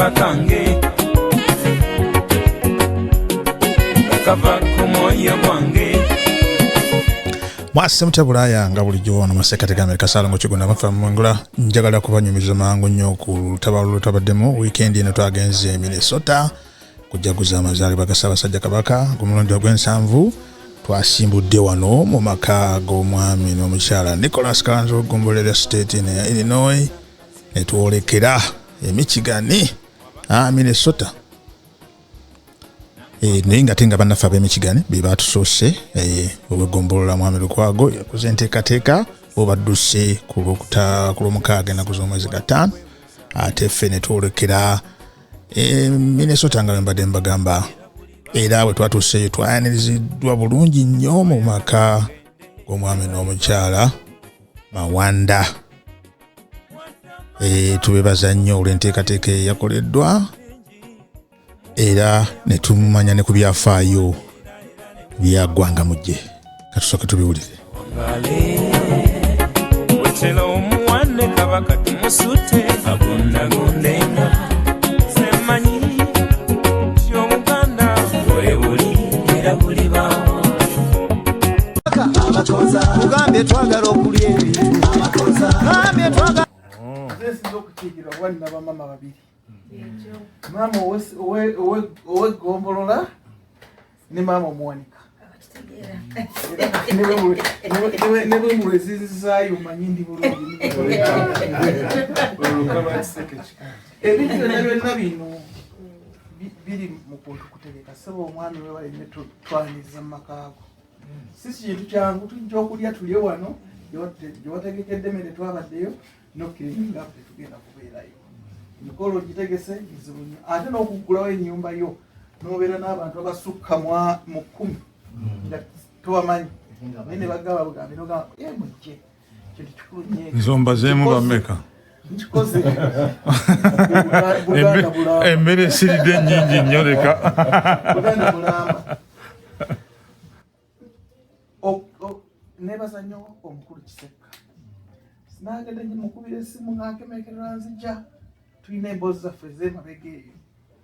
katimba kange kava ku mwoyo gwange. Mwasi mutabulaya nga bulijjo wano masekati ga Amerika Salongo Kigunda bafa mwengula njagala kubanyumiza mangu nnyo ku lutabaalo lutabaddemu weekend eno twagenze Minnesota kujaguza amazaalibwa ga Ssaabasajja Kabaka ku mulundi ogw'ensanvu. Twasimbudde wano mu maka g'omwami n'omukyala Nicholas Karanja Gombolera State ne Illinois ne twolekera Michigan Minnesota. Naye nga tenga bannaffe ab'Emichigan be baatusoose obwegombolola mwami Lukwago yakoze enteekateeka obadduse ku Lwomukaaga ennaku z'omwezi ga5 ate ffe ne twolekera Minnesota nga mbadde mbagamba era bwe twatuuseeyo twayaniriziddwa bulungi nnyo mu maka g'omwami n'omukyala Mawanda. Tubebaza nnyo olw'enteekateeka eyakoleddwa era ne tumanya ne ku byafaayo byaggwanga mujje. Katusooke tubiwulire. Wetela omuwande Kabaka tumusute agondagondenga semanyi ky'Omuganda bwe buli era buli bawo Ugambye twagala okulya ebintu Ugambye twagala Nsinga okukiigira wanna bamama babiri. Mama owe Gombolola ne mama Omuwanika. Ne bwe mulwezizaayo manyi ndi bulungi. Ebintu byonna bino biri mu kuntu kutegeka ssebo omwami we bali ne twaniriza mu makaago. Si kintu kyangu tujja okulya tulye wano gyewategekedde emmere twabaddeyo nokkiringa tetugenda kubeerayo. Emikolo gitegese kizibu nnyo ate n'okuggulawo ennyumba yo n'obeera n'abantu abasukka mu 10 nga tobamanyi naye ne bagamba bugambe nogamba mujje kintu kikulu nnyo Nsomba zeemu bammeka nkikoze Buganda bulamba emmere esiridde nnyingi nnyo leka Buganda bulamba nebaza nnyo omukulu Kisekka sinagenda mukubira essimu ng'akemekerera nzija tulina emboozi zaffe ez'emabega eyo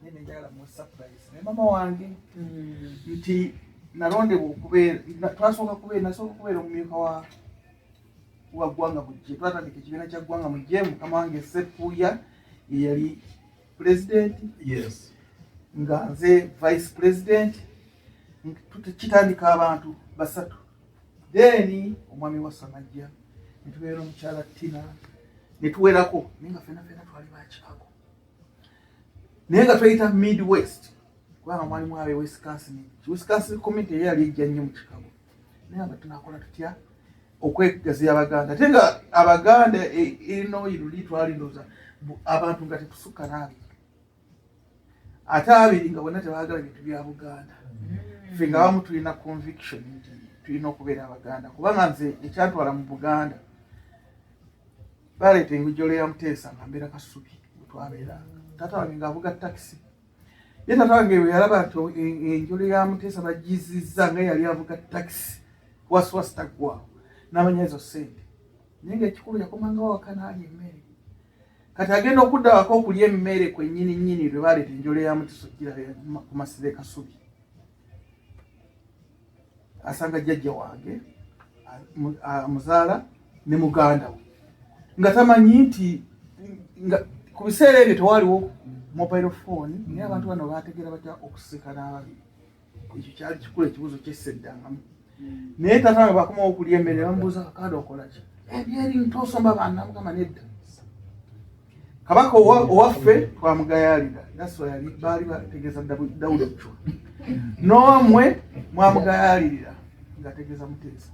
naye nenjagala mu surprise ne mama wange nti nalondebwa okubeera nasooka kubeera omumyuka wa ggwanga mujje twatandika ekibiina kya ggwanga mujje mukama wange Ssepuuya ye yali pulezidenti nga nze vice president kitandika abantu basatu then omwami wa Samajja netubeera omukyala Tina netuwerako naye nga fena twali ba Chicago naye nga tweyita Midwest kubanga mwalimu abe Wisconsin community yali ejja nnyo mu Chicago naye nga tunakola tutya okwegaziya Abaganda ate nga Abaganda Illinois luli twalindoza abantu nga tetusukka n'abiri ate abiri nga bonna tebaagala bintu bya Buganda ffe nga bamu tulina conviction nti tulina okubeera Abaganda kubanga nze ekyantwala mu Buganda baleeta enjole ya Muteesa nga mbeera Kasubi twabeera taata wange ng'avuga takisi ye taata wange bwe yalaba nti enjole ya Muteesa bagizizza nga yali avuga takisi wasiwasi taggwawo n'amanya ezo ssente naye ng'ekikulu yakomanga waka n'alya emmere kati agenda okudda waka okulya emmere kwennyini lwe baleeta enjole ya Muteesa ku Masire Kasubi asanga jjajja wange amuzaala ne muganda we nga tamanyi nti ku biseera ebyo tewaliwo mobile phone naye abantu bano bategeera batya okuseka n'ababiri ekyo kyali kikulu ekibuuzo kyesseddangamu naye taata wange bakomawo okulya emmere bamubuuza Kakanda okola ki ebyeri ntosomba baana mugamba nedda Kabaka owaffe twamugayaalira naswa yali baali bategeeza Dawudi Chwa n'omwe mwamugayaalirira ngategeeza Muteesa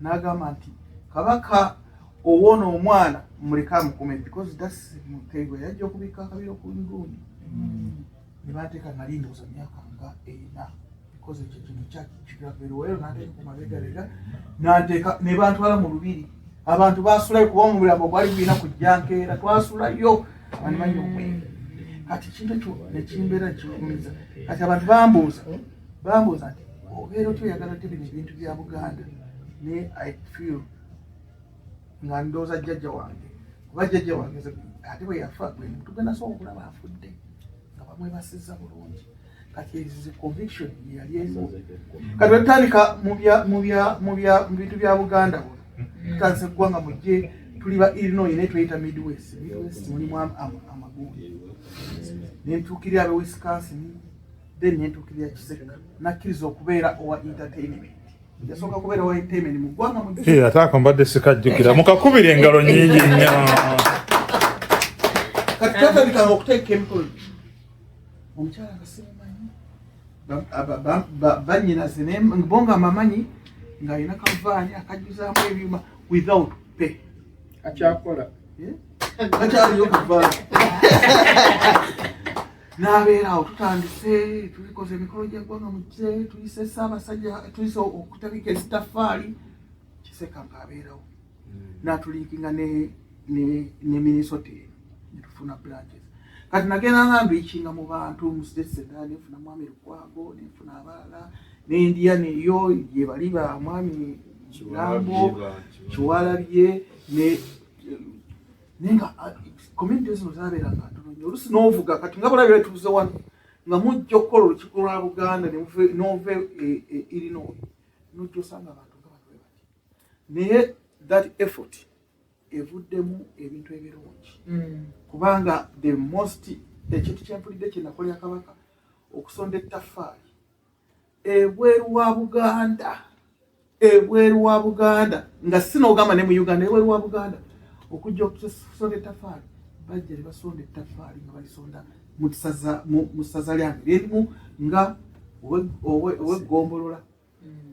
n'agamba nti Kabaka owona omwana muleke amukume because that's Mutego yajja okubika akabiro ku nguuni ne bateeka nalindooza myaka nga 4 because ekyo kintu kyakirabeerweyo n'ateeka ku mabegalega n'ateeka ne bantwala mu lubiri abantu baasulayo kuba omulambo gwali gulina kujja nkeera twasulayo animanyi omwenge kati kintu ekyo nekimbeera kikumiza kati abantu bambuuza nti obeera otyo oyagala te bino ebintu bya Buganda ne I feel nga ndooza jjajja wange kuba jjajja wange ate bwe yafa gwe tugenda sobola okulaba afudde bamwebasiza bulungi kati ezize conviction yali emu kati wetandika mu bintu bya Buganda buno tutandise eggwanga mujje tuli ba Illinois ne tuyita Midwest mulimu amagundi nentuukirira abe Wisconsin then nentuukirira Kiseka nakkiriza okubeera owa entertainment yasooka kubeera owa entertainment mu ggwanga mujje ate ako mbadde sikajjukira mukakubira engalo nnyingi nnyo kati twatandikanga okuteeka emikolo omukyala nga simumanyi bannyinaze bonga amamanyi ng'alina kavaani akajjuzaamu ebyuma without pay akyakola akyaliyo kavaani n'abeeraawo tutandise tulikoze emikolo gyaggwanga mujje tuyise Ssaabasajja tuyise okutabika ezitafaali Kiseka ng'abeerawo n'atulinkinga ne Minnesota netufuna branches kati nagenda ngambiikinga mu bantu mu state Center nefuna mwami Lukwago nefuna abalala n'Indiana eyo gye bali ba mwami Kirambo Kiwalabye nenga community zino zabeeranga ntono olusi n'ovuga kati nga balabe betuuze wano nga mujja okukola olukiiko lwa Buganda nove Illinois nojja osanga abantu nga bano bwe bati naye that effort evuddemu ebintu ebirungi kubanga the most ekintu kyempulidde kye nakolera Kabaka okusonda ettaffaali ebweru wa Buganda nga sinoogamba ne mu Uganda ebweru wa Buganda okujja okusonda ettaffaali bajja ne basonda ettaffaali nga balisonda mu ssaza lyange lyerimu nga oweggombolola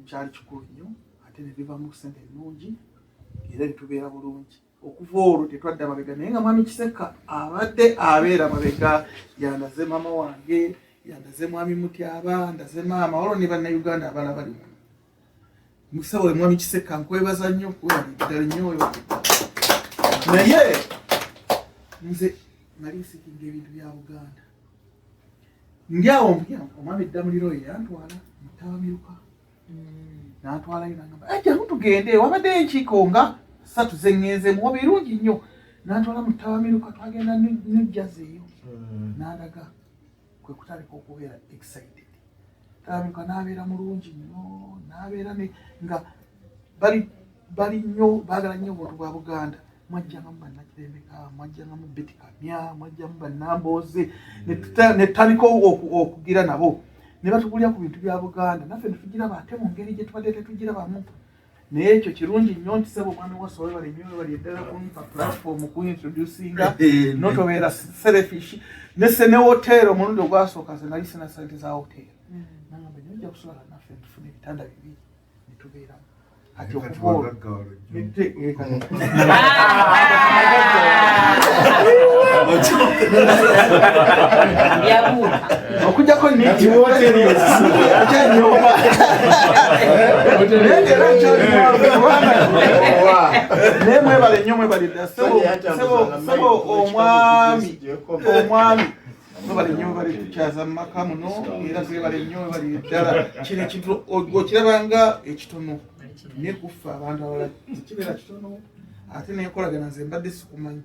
kyali kikulu nnyo ate ne bivaamu ssente ennungi era netubeera bulungi okuva olwo tetwadda mabega naye nga mwami Kiseka abadde abeera mabega yandaze maama wange yandaze mwami Mutyaba ndaze maama olwo ne bannayuganda abala bali musawo mwami Kiseka nkwebaza nnyo kuwaliddala nnyo naye nze nali nsikinga ebintu bya Buganda ndyawo mpya omwami Ddamuliro yantwala mutawamiruka n'antwalayo n'agamba ajjangu tugende wabadde enkiiko nga 3 zengeezemu birungi nnyo n'antwala mu Ttawamiruka twagenda New Jersey eyo n'alaga kwe kutandika okubeera excited Ttawamiruka n'abeera mulungi nnyo n'abeera nga bali nnyo baagala nnyo obuntu bwa Buganda mwajjangamu bannakirembeka mwajjangamu Betty Kamya mwajjamu bannambooze ne tutandika okugira nabo ne batugulira ku bintu bya Buganda naffe ne tugiraba ate mu ngeri gye tubadde tetugirabamu naye ekyo kirungi nnyo nti sebo omwami waffe webale nnyo webali eddala kunpa platform kuintroducinga notobeera selfish ne hoteero omulundi ogwasooka ze nali sina sente za hoteero nagamba nnyo ojja kusobola naffe tufuna ebitanda bibiri ne tubeeramu kati okuva okujjako naye mwebale nnyo mwebale ddala sebo omwami mwebale nnyo mwebale tukyaza mu maka muno era twebale nnyo mwebale ddala kino ekintu okirabanga ekitono naye kufa abantu abalala kibeera kitono ate nenkolagana nze mbadde sikumanyi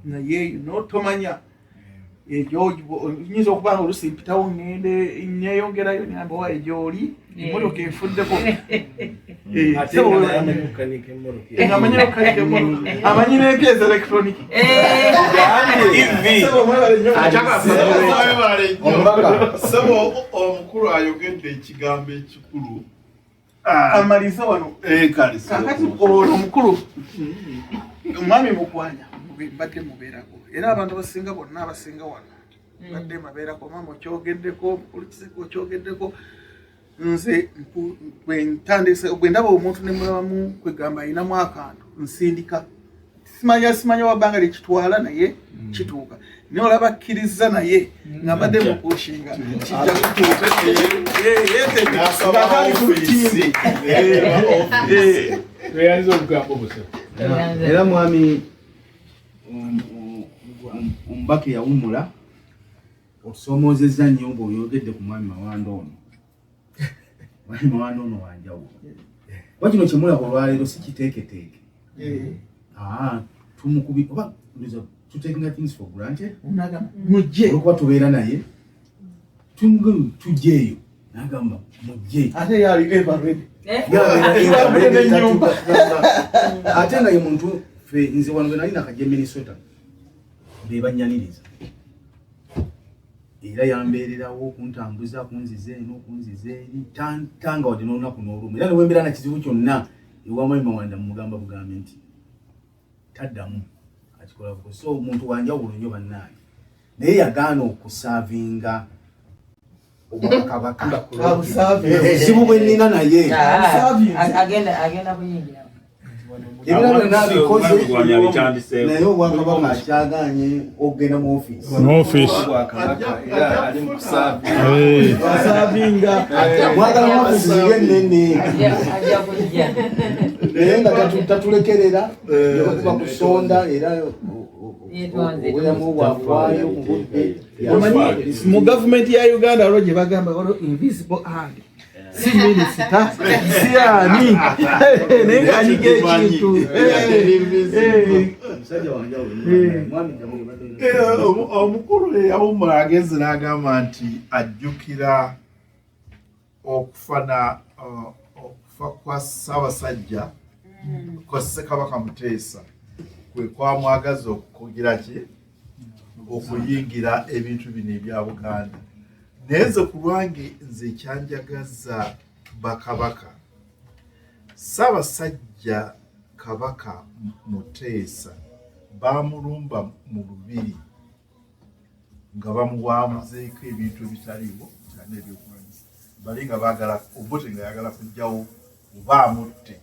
naye notomanya ekyo nyinza okuba nga olusi mpitawo ngende neyongerayo namba wa egyoli emmotoka enfuddeko amanyi n'empyeza electroniki sebo omukulu ayogedde ekigambo ekikulu amalize wano kakati ono omukulu omwami Mukwanya mbadde mubeerako era abantu abasinga bonna abasinga wano mbadde mabeerako maama okyogeddeko mukulu Kiseka okyogeddeko nze bwe ndaba omuntu ne mulabamu kwegamba ayinamu akantu nsindika simanya wabbanga lyekitwala naye kituuka naye olaba akkiriza naye nga mbadde mupushinga kijja era mwami omubaka yawumula otusomoozezza nnyo bw'oyogedde ku mwami Mawanda ono mwami Mawanda ono wanjawulo kuba kino kyemulaba olwaleero si kiteeketeeke tumukubi oba tutekinga things for granted mujje olwokuba tubeera naye tumugulu tujeeyo nagamba mujje ate yali eva ready ate nga ye muntu fe nze wano bwe nali nakajja Minnesota be banyaniriza era yambeererawo okuntambuza kunziza eno kunziza eri tanga wadde n'olunaku n'olumu era newembeera na kizibu kyonna ewamwami Mawanda mugamba bugambe nti taddamu akikola buko so omuntu wanjawulo nnyo bannaye naye yagaana okusaavinga obwakabaka ekizibu bwe nnina naye agenda kuyingira ebirala byonna bikoze naye obwakabaka akyagaanye okugenda mu ofiisi mwagala mu ofiisi ng'ennene naye nga tatulekerera nebakuba kusonda era obulamu bwafaayo mu budde mu gavumenti ya Uganda waliwo gye bagamba waliwo invisible hand si minisita si ani naye ng'anyiga ekintu omukulu eyawumula agenze n'agamba nti ajjukira okufa kwa Ssaabasajja kwa Ssekabaka Muteesa kwe kwamwagaza okugira ki okuyingira ebintu bino ebya Buganda naye nze ku lwange nze ekyanjagaza bakabaka Ssaabasajja Kabaka Muteesa bamulumba mu lubiri nga bamuwaamuzeeko ebintu ebitaliwo cyane ebyokulwanyisa bali nga baagala Obote nga yagala kujjawo oba amutte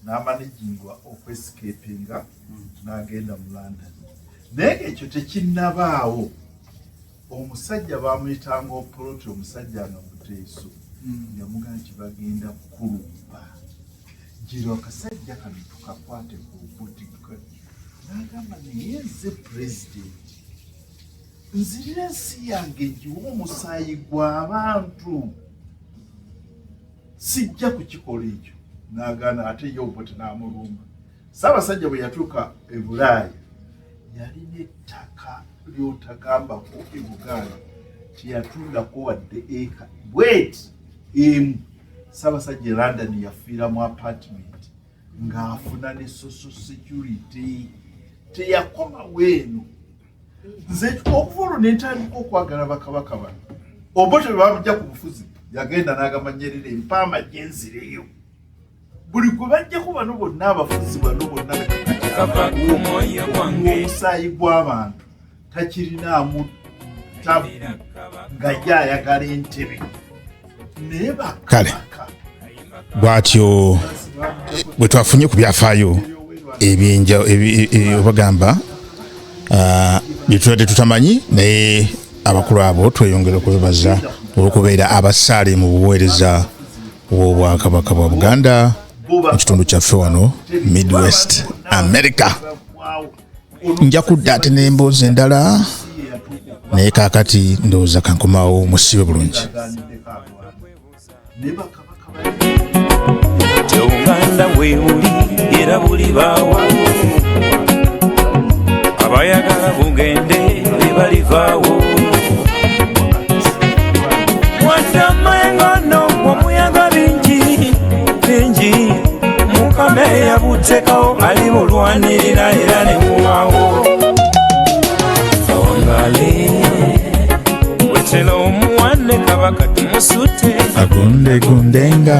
n'amanejingwa okwescapinga n'agenda mu London naye ekyo tekinnabaawo omusajja bamuyitanga Oporoti omusajja nga Muteeso yamugamba nti bagenda kulumba jiro akasajja kano tukakwate ku Obote n'agamba naye nze pulezidenti nzirira ensi yange giwa omusaayi gw'abantu sijja kukikola ekyo n'agaana ate ye Obote n'amulumba Ssaabasajja bwe yatuuka e Bulaaya yalina ettaka ly'otagambako e Buganda kyeyatundako wadde eka bweti emu Ssaabasajja e London yafiira mu apartment ng'afuna ne social security teyakoma weeno nze okuva olwo ne ntandika okwagala bakabaka bano Obote bwe bamujja ku bufuzi yagenda n'agamba Nyerere empamba gye nzireyo buli gwe bajjako bano bonna abafuzi bano bonna omusaayi gw'abantu takirinaamu tabu nga gyayagala entebe naye kale bw'atyo bwe twafunye ku byafaayo obagamba bye tubadde tutamanyi naye abakulu abo tweyongera okubebaza olw'okubeera abasaale mu buweereza bw'Obwakabaka bwa Buganda mu kitundu kyaffe wano Midwest America. Nja kudda ate n'emboozi endala naye kaakati ndowooza kankomawo musibe bulungi. Uganda weuli era buli baawo abayagala bugende bebalivaawo wadamaengono omuyaga bingi bingi Mukama yabutekawo ali bulwanirira era nemuwaawo awangale wetera omuwanne kabaka tumusute agundegundenga